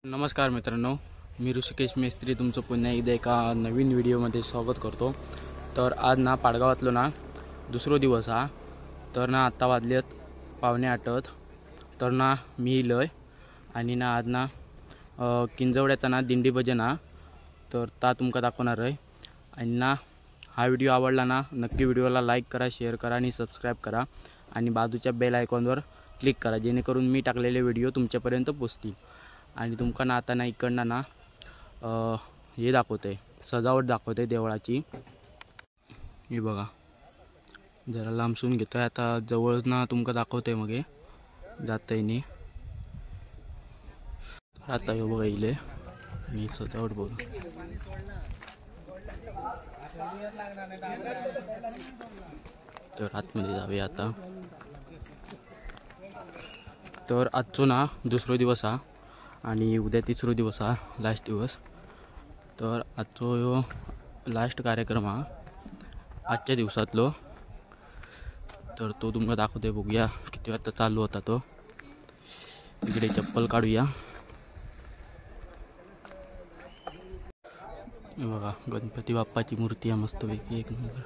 नमस्कार मित्रांनो, मी ऋषिकेश मेस्त्री तुमचं पुन्हा एकदा एका नवीन व्हिडिओमध्ये स्वागत करतो। तर आज ना पाडगावातलो ना दुसरा दिवस हा। तर ना आता वाजलेत 7:45। तर ना मी लय आणि ना आज ना किंजवड्याचा ना दिंडी भजन हा। तर ता तुमका दाखवणार आहे। आणि ना हा व्हिडिओ आवडला ना नक्की व्हिडिओला लाईक करा, शेअर करा आणि सबस्क्राईब करा आणि बाजूच्या बेल आयकॉनवर क्लिक करा, जेणेकरून मी टाकलेले व्हिडिओ तुमच्यापर्यंत पोहोचतील। आणि तुमका ना आता ना इकडनं ना हे दाखवते, सजावट दाखवते देवळाची। हे बघा, जरा लांबसून घेतोय, आता जवळ ना तुमका दाखवते मग हे जातंय नी। आता हे बघा इले आणि सजावट बघा। तर आतमध्ये जाऊया आता। तर आजचो ना दुसरा दिवस हा आणि उद्या तिसरा दिवस हा, लास्ट दिवस। तर आजचो लास्ट कार्यक्रम हा आजच्या दिवसातलो। तर तो तुम्हाला दाखवते, बघूया किती वाजता चालू होता तो। इकडे चप्पल काढूया। बघा गणपती बाप्पाची मूर्ती आहे मस्तपैकी, एक नंबर।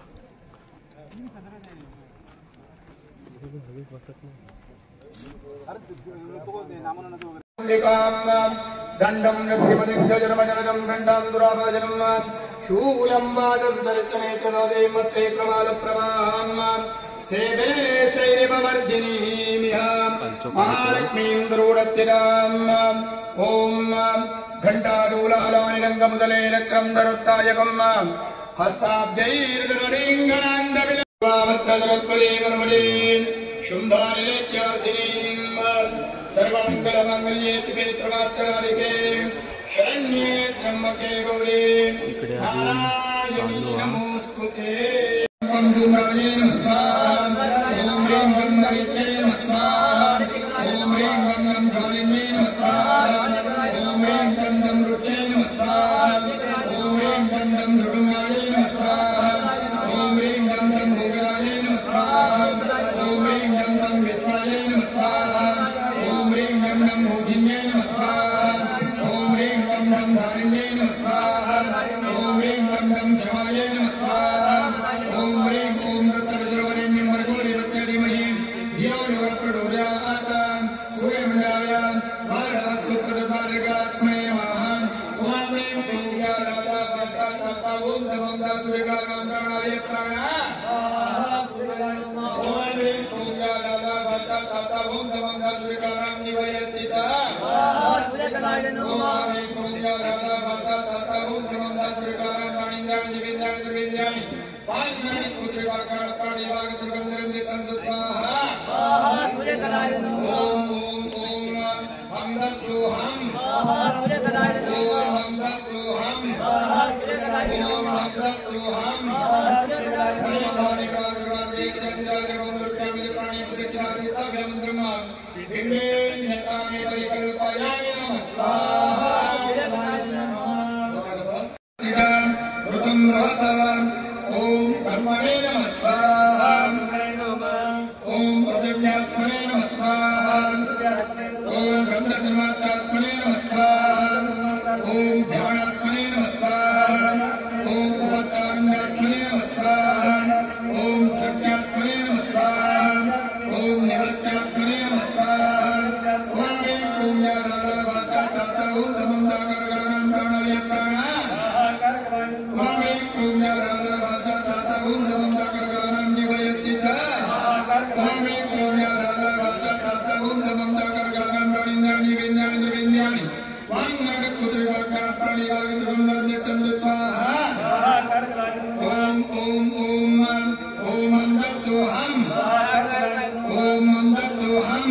दंडम नृसिंहस्य जन्मजनकं दंडं दुराभाजनं शूलं वादर्दर्शने च नदे मत्ते प्रवालप्रवाहं सेवे चैरिमवर्धिनीमिह महालक्ष्मीं दुरोडत्तिराम् ॐ घण्टाडूलहलानिरङ्गमुदले रक्रं दरुत्तायकं हस्ताब्जैर्गणरीङ्गणान्दविलवावत्रदरत्वलेवनमले शुम्भानिलेत्यवर्धिनीं सर्वमंगलमंगल्ये शिवे सर्वार्थकारिके शरण्ये त्र्यंबके गौरी नारायणी नमोस्तुते। ओम धूम्राणे नमः, ओम ह्रीं गंधर्वत्यै नमः, ओम ह्रीं गंधं ज्वालिन्यै नमः, ओम ह्रीं गंधं रुचे नमः, ओम ह्रीं गंधं झुडुमाणे नमः, ओम ह्रीं गंधं भोगराणे नमः, ओम ह्रीं गंधं विश्वाय नमः, ओम ह्रीं गंधं मोहिन्यै नमः, ओम ह्रीं गंधं धारिण्यै नमः, ओम ह्रीं गंधं क्षमाय नमः, ओम ह्रीं ओम दत्तविद्रवरेण्यं भर्गोदेवत्यादिमहि धियो यो नः प्रचोदयात् सूर्यमण्डलाय भारतप्रदभारगात्मने नमः। ओम ह्रीं पूज्या राजा भक्ता ओम नमः दुर्गानां प्राणाय प्राणा ओम ह्रीं पूज्या राजा भक्ता ओम नमः दुर्गानां निवयतिता सूर्यकलाय नमः। ओम ह्रीं पूज्या राजा भक्ता ओम नमः दुर्गानां प्राणिन्द्राणि दिव्यानि दुर्विद्यानि पाञ्चानि पुत्रिवाकाण प्राणिवाग दुर्गन्धरन्दितं स्वाहा सूर्यकलाय नमः। ओम ओम हम दत्तोहम सूर्यकलाय नमः। ओम हम दत्तोहम सूर्यकलाय नमः। ओम हम दत्तोहम सूर्यकलाय नमः। बिम्बे नतामि परिकल्पयामि नमः स्वाहा सूर्यकलाय नमः। ऋतं रोहतवं ओम ब्रह्मणे नमः स्वाहा ओम पृथिव्यात्मने नमः स्वाहा ओम गन्धर्वात्मने नमः स्वाहा ओम ध्यानात्मने नमः स्वाहा ओम उपतारण्यात्मने नमः स्वाहा ओम शक्त्यात्मने नमः स्वाहा ओम निवत्यात्मने नमः स्वाहा ओम ह्रीं पूज्या राजा वाचा ओम नमः गगनानां प्राणाय प्राणा ओम ह्रीं पूज्या राजा वाचा ओम नमः गगनानां निवयतिता ओम ह्रीं पूज्या राजा वाचा ओम नमः गगनानां प्राणिन्द्राणि विन्द्यानि दुर्विन्द्यानि वाङ्मनगत्पुत्रिवाक्यान् प्राणिवाग दुर्गन्धरन्दितं स्वाहा ओम ओम ओम ओम हम दत्तोहम ओम हम दत्तोहम।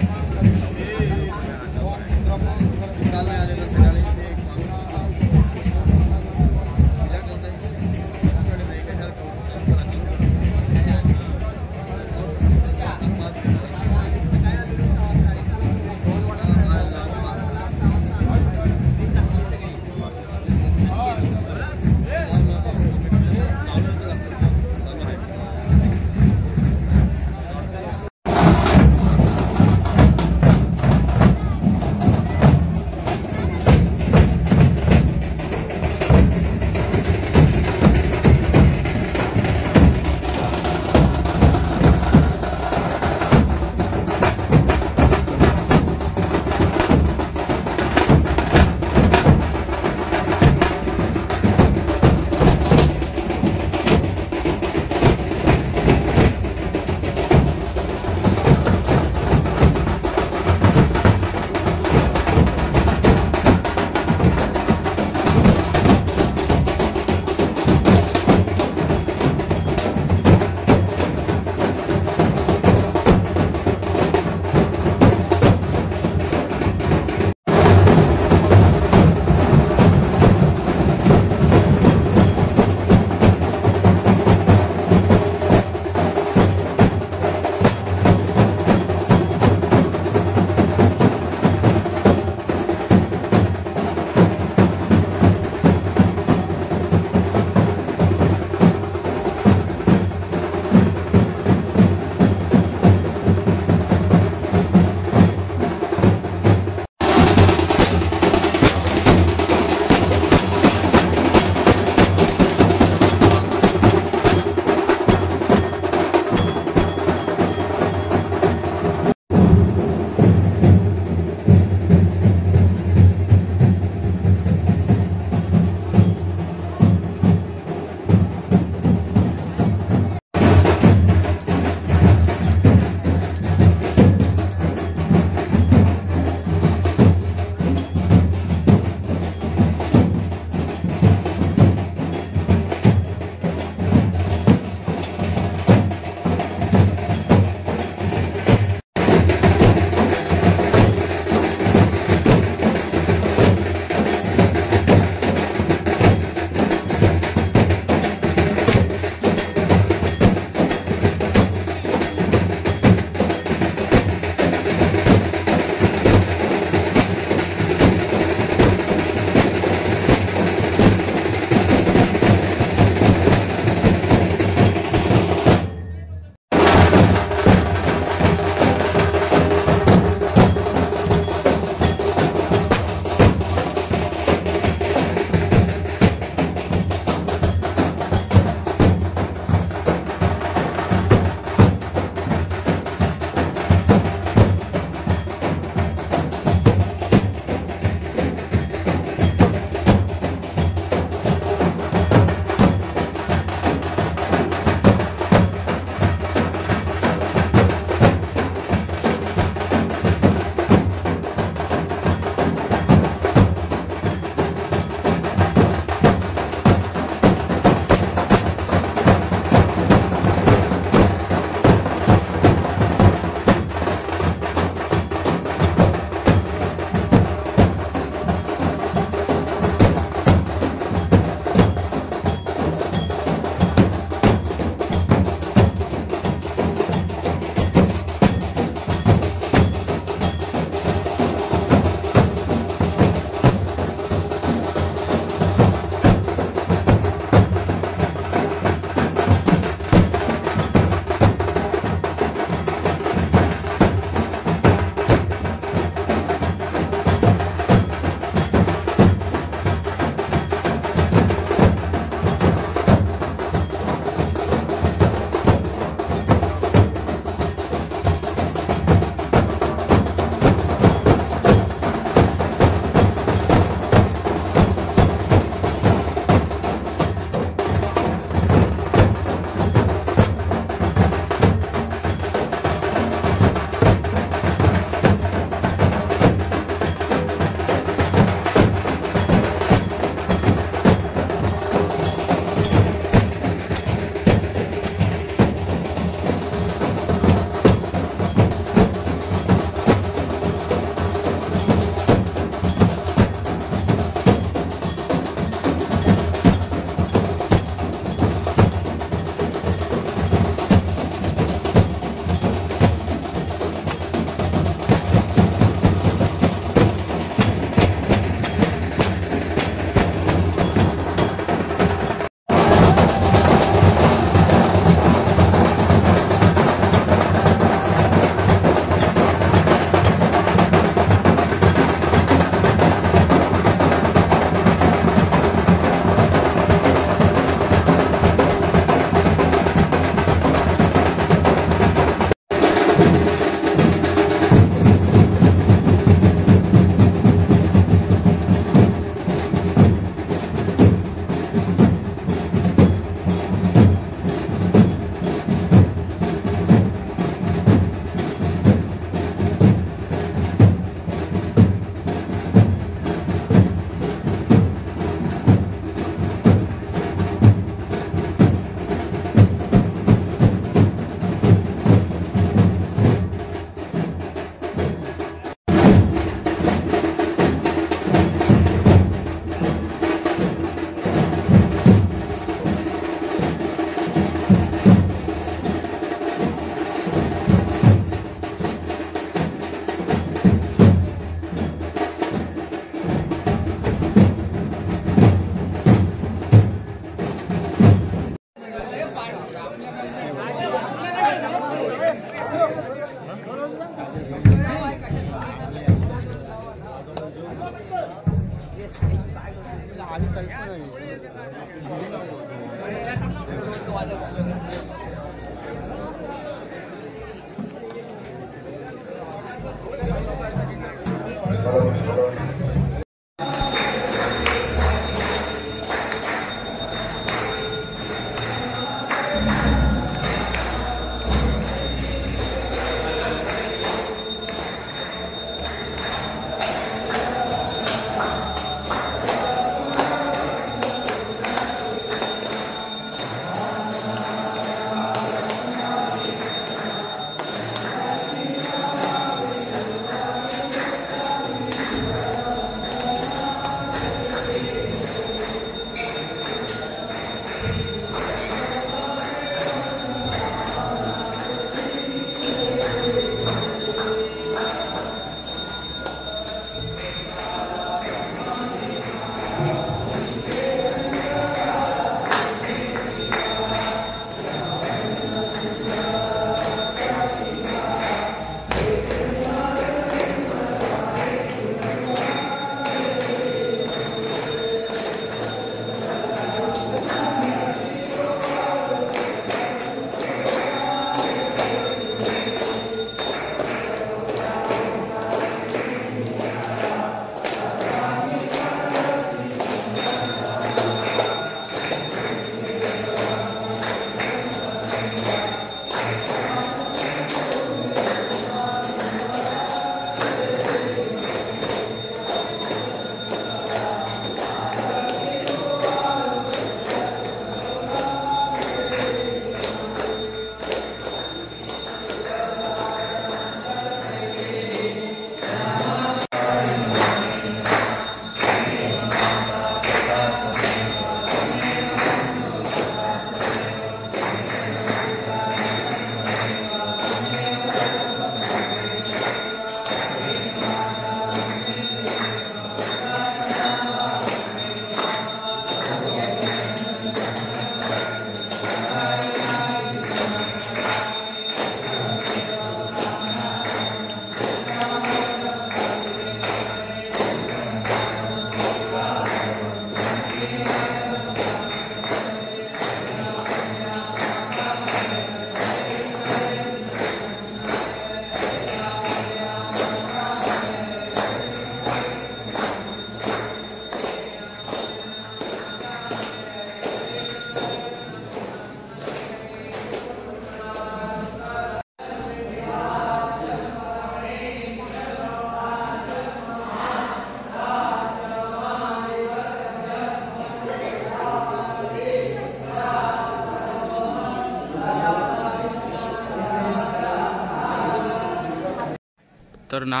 तर ना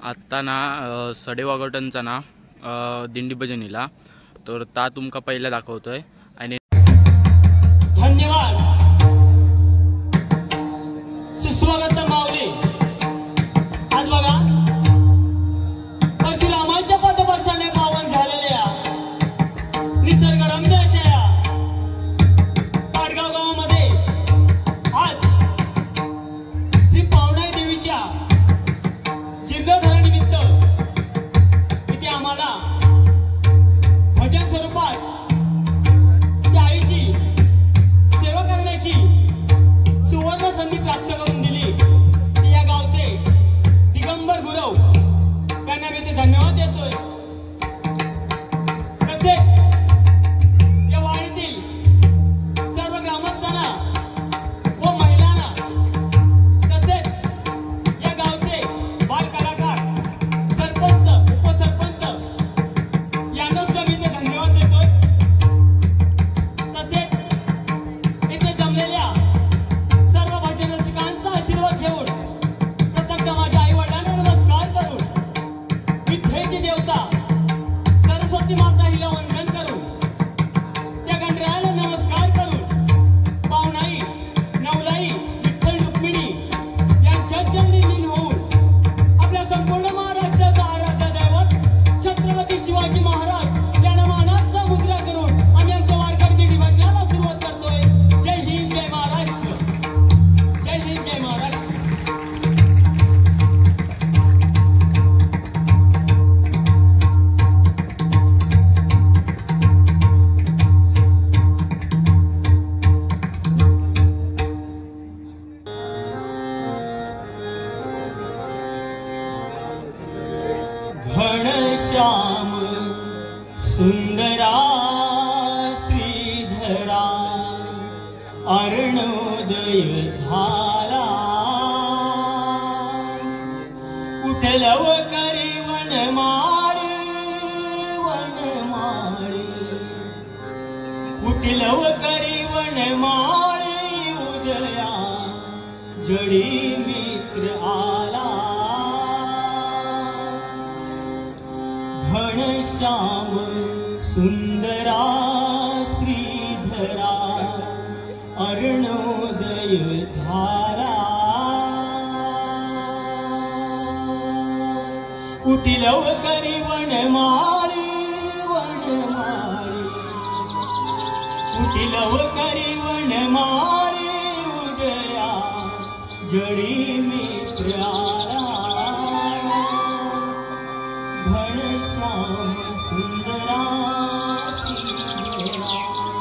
आत्ता ना सडेवागोटनचा ना दिंडी भजनीला तर ता तुमका पहिला दाखवतोय आणि धन्यवाद सुस्वागत माऊली। आज बघा परशुरामांच्या पदस्पर्शाने पावन झालेल्या निसर्गरम्य अशा या पाडगाव गावामध्ये आज श्री पावनाई देवीच्या जीर्णोद्धारानिमित्त इथे आम्हाला भजन स्वरूपात सुंदरा अरुणोदय झाला उठलव करी वनमाळी वनमाळी उठलव करी वनमाळी उदया जडी मित्र आला घनश्याम सुंदरा श्रीधरा अरुणोदय झाला उठिलव करी वनमाळी वनमाळी उठिलव करी वनमाळी उदया जडी मित्र आला घनश्याम सुंदरा श्रीधरा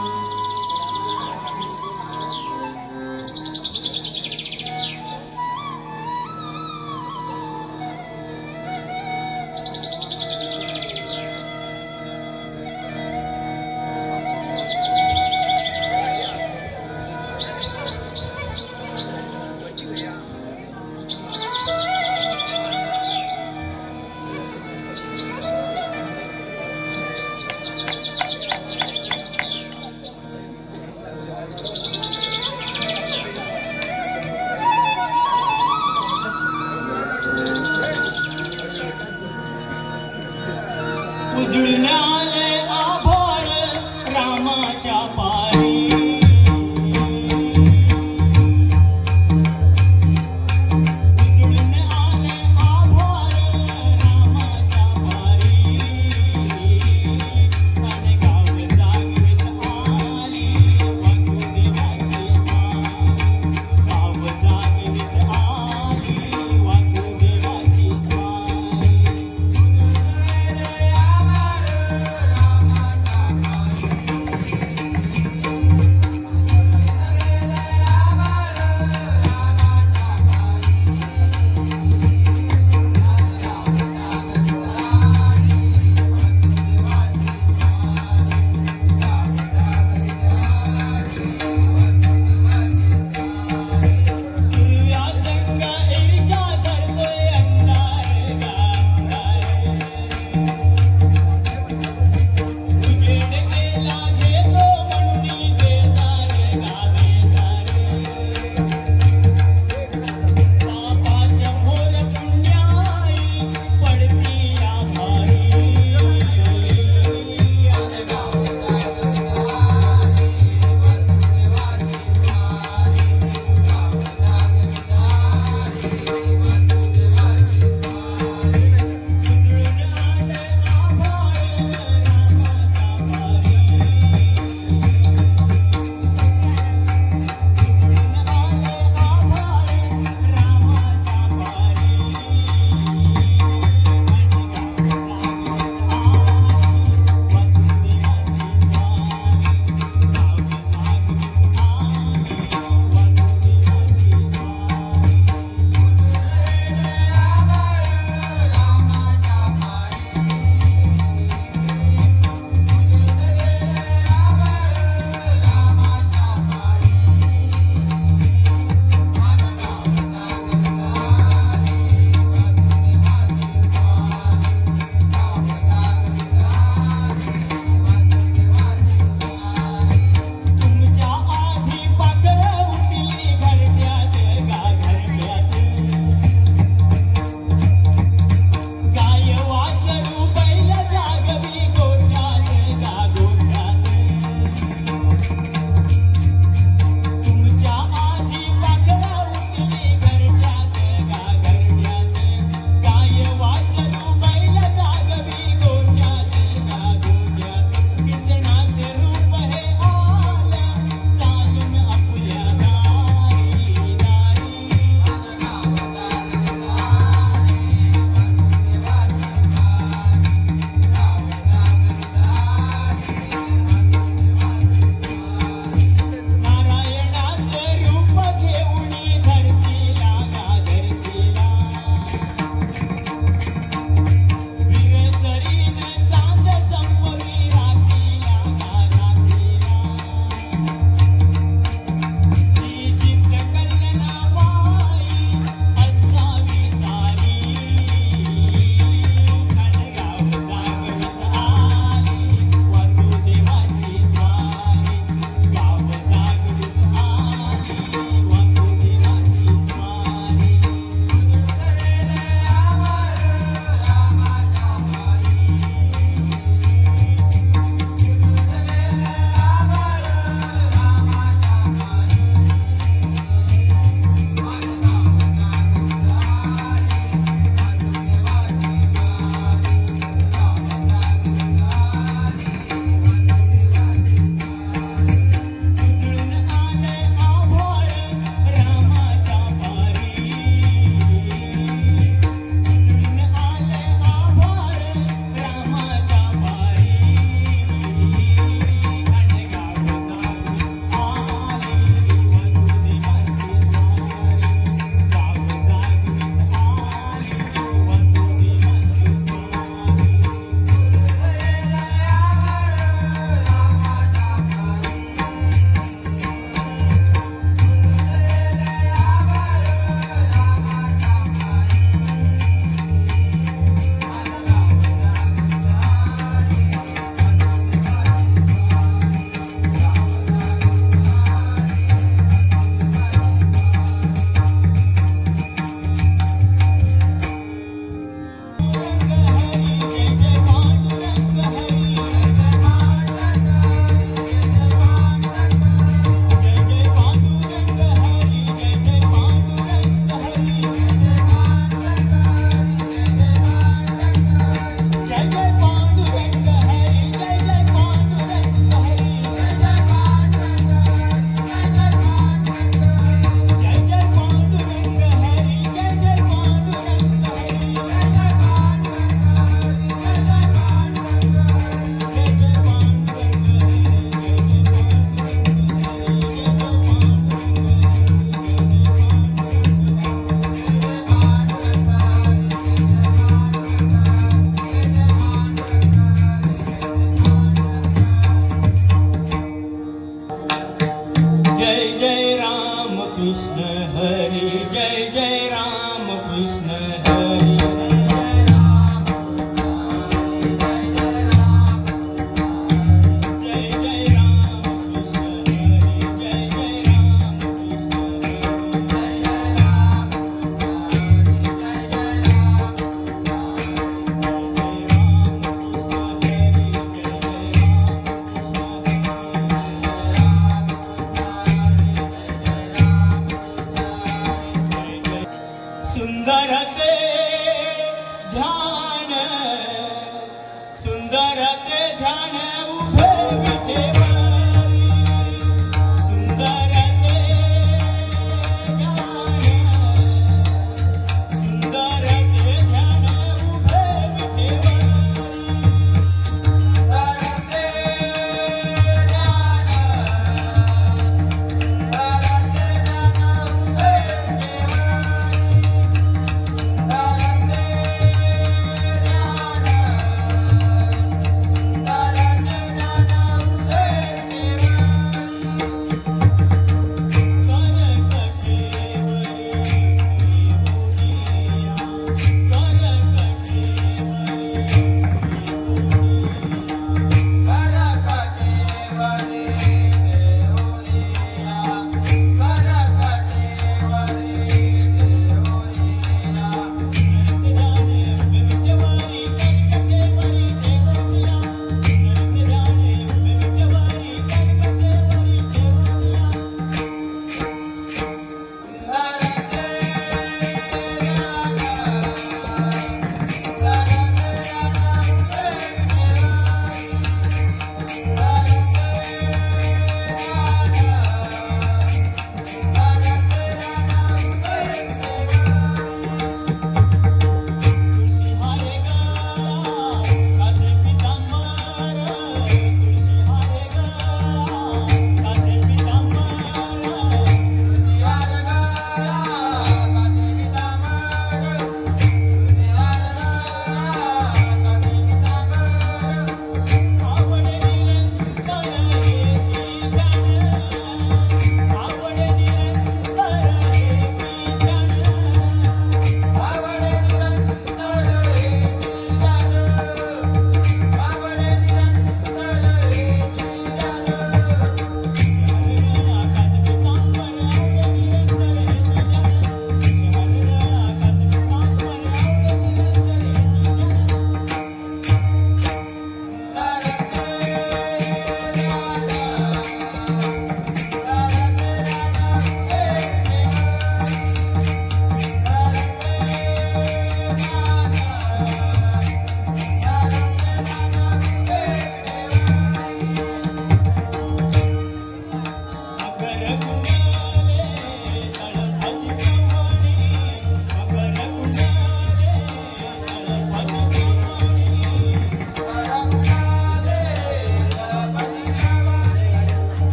जय जय राम कृष्ण हरी जय जय राम कृष्ण हरी सुंदर ते ध्यान उभे विठेवारी सुंदर ते ध्यान उभे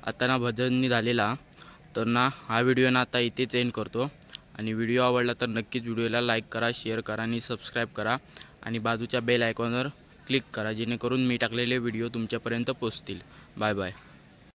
आता ना भजननी झालेला. तर ना हा व्हिडिओ ना आता इथेच एंड करतो. आणि व्हिडिओ आवडला तर नक्कीच व्हिडिओला लाईक करा, शेअर करा आणि सबस्क्राईब करा. आणि बाजूच्या बेल आयकॉनवर क्लिक करा जेणेकरून मी टाकलेले व्हिडिओ तुमच्यापर्यंत पोहोचतील. Bye bye.